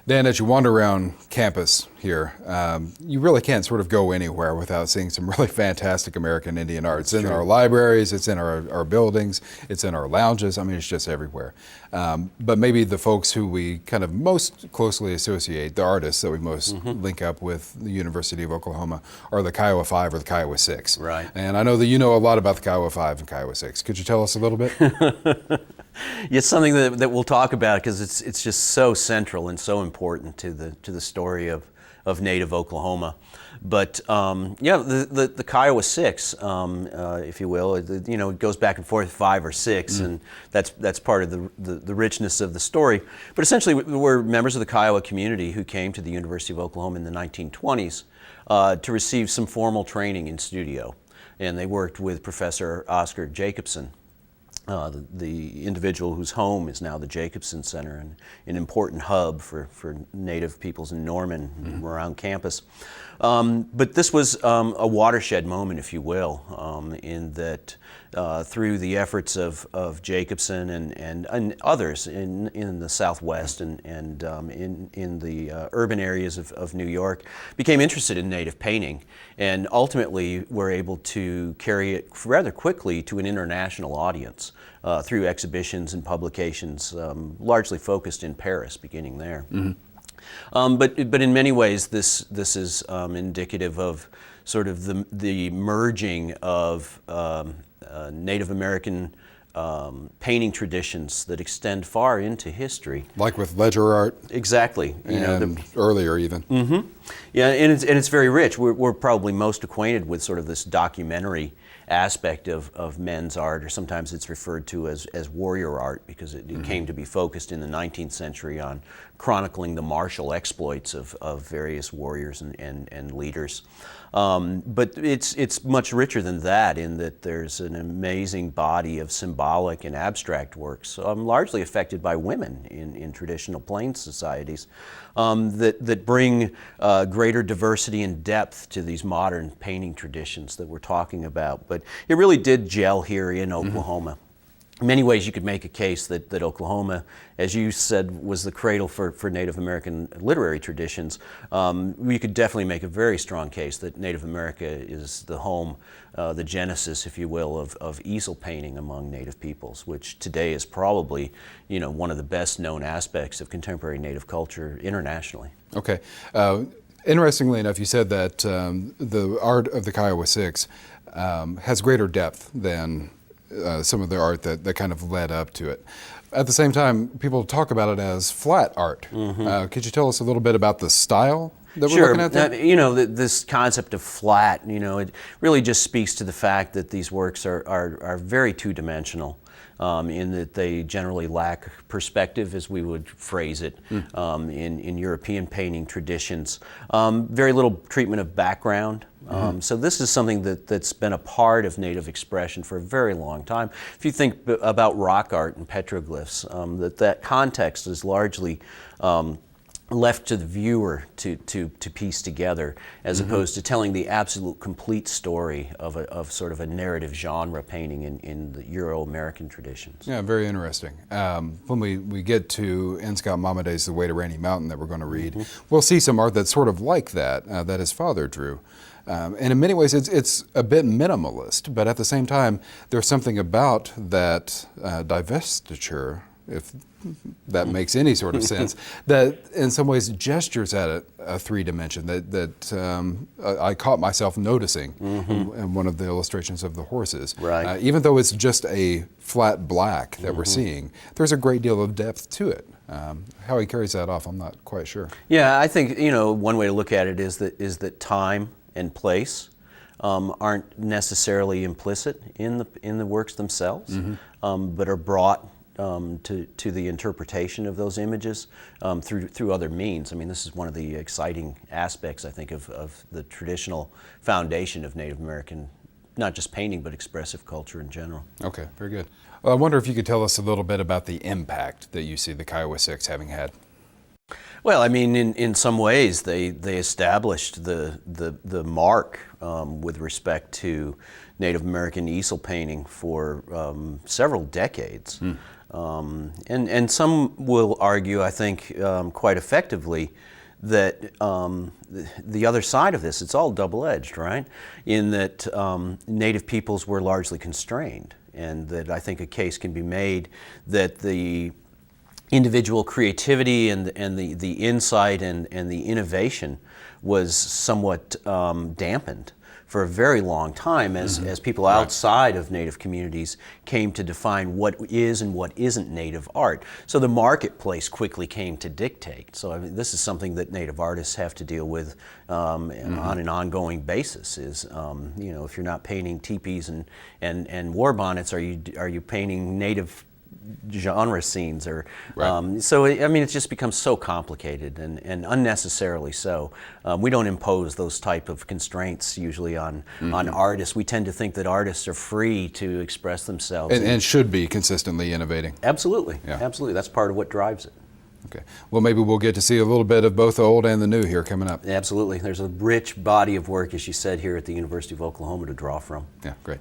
Dan, as you wander around campus here, you really can't sort of go anywhere without seeing some really fantastic American Indian art. It's in our libraries, it's in our buildings, it's in our lounges. I mean, it's just everywhere. But maybe the folks who we kind of most closely associate, the artists that we most link up with the University of Oklahoma, are the Kiowa Five or the Kiowa Six. Right. And I know that you know a lot about the Kiowa Five and Kiowa Six. Could you tell us a little bit? It's something that we'll talk about because it's just so central and so important to the story of Native Oklahoma. But yeah, the Kiowa Six, if you will, it goes back and forth 5 or 6, and that's part of the richness of the story. But essentially, we're members of the Kiowa community who came to the University of Oklahoma in the 1920s to receive some formal training in studio, and they worked with Professor Oscar Jacobson. The individual whose home is now the Jacobson Center, and an important hub for Native peoples in Norman around campus. But this was a watershed moment, if you will, in that through the efforts of Jacobson and others in the Southwest and in the urban areas of New York, became interested in Native painting, and ultimately were able to carry it rather quickly to an international audience through exhibitions and publications, largely focused in Paris, beginning there. But in many ways, this is indicative of sort of the merging of Native American painting traditions that extend far into history. Like with ledger art? Exactly. And earlier even. Yeah, and it's very rich. We're probably most acquainted with sort of this documentary aspect of men's art, or sometimes it's referred to as warrior art, because it came to be focused in the 19th century on chronicling the martial exploits of various warriors and leaders. But it's much richer than that, in that there's an amazing body of symbolic and abstract works, largely affected by women in traditional Plains societies, that bring greater diversity and depth to these modern painting traditions that we're talking about. But it really did gel here in Oklahoma. In many ways, you could make a case that Oklahoma, as you said, was the cradle for Native American literary traditions. We could definitely make a very strong case that Native America is the home, the genesis, if you will, of easel painting among Native peoples, which today is probably, one of the best known aspects of contemporary Native culture internationally. Okay. Interestingly enough, you said that the art of the Kiowa Six has greater depth than some of the art that kind of led up to it. At the same time, people talk about it as flat art. Could you tell us a little bit about the style that we're looking at there? This concept of flat, it really just speaks to the fact that these works are very two-dimensional. In that they generally lack perspective, as we would phrase it, in European painting traditions. Very little treatment of background. So this is something that's been a part of Native expression for a very long time. If you think about rock art and petroglyphs, that context is largely left to the viewer to piece together, as opposed to telling the absolute complete story of sort of a narrative genre painting in the Euro-American traditions. Yeah, very interesting. When we get to N. Scott Momaday's The Way to Rainy Mountain that we're going to read, we'll see some art that's sort of like that, that his father drew. And in many ways, it's a bit minimalist, but at the same time, there's something about that divestiture, if that makes any sort of sense, that in some ways gestures at a three dimension that I caught myself noticing in one of the illustrations of the horses. Right. Even though it's just a flat black that we're seeing, there's a great deal of depth to it. How he carries that off, I'm not quite sure. Yeah, I think one way to look at it is that time and place aren't necessarily implicit in the works themselves, but are brought to the interpretation of those images through other means. I mean, this is one of the exciting aspects, I think, of the traditional foundation of Native American, not just painting, but expressive culture in general. Okay, very good. Well, I wonder if you could tell us a little bit about the impact that you see the Kiowa Six having had. Well, I mean, in some ways, they established the mark with respect to Native American easel painting for several decades. And some will argue, I think, quite effectively, that the other side of this, it's all double-edged, right? In that Native peoples were largely constrained, and that I think a case can be made that the individual creativity and the insight and the innovation was somewhat dampened for a very long time as people outside of Native communities came to define what is and what isn't Native art. So the marketplace quickly came to dictate. So I mean, this is something that Native artists have to deal with on an ongoing basis. Is you know, if you're not painting teepees and war bonnets, are you painting Native genre scenes? Or so I mean, it's just become so complicated and unnecessarily so. We don't impose those type of constraints usually on artists. We tend to think that artists are free to express themselves and should be consistently innovating. Absolutely, absolutely. That's part of what drives it. Okay. Well, maybe we'll get to see a little bit of both the old and the new here coming up. Absolutely. There's a rich body of work, as you said, here at the University of Oklahoma to draw from. Yeah, great.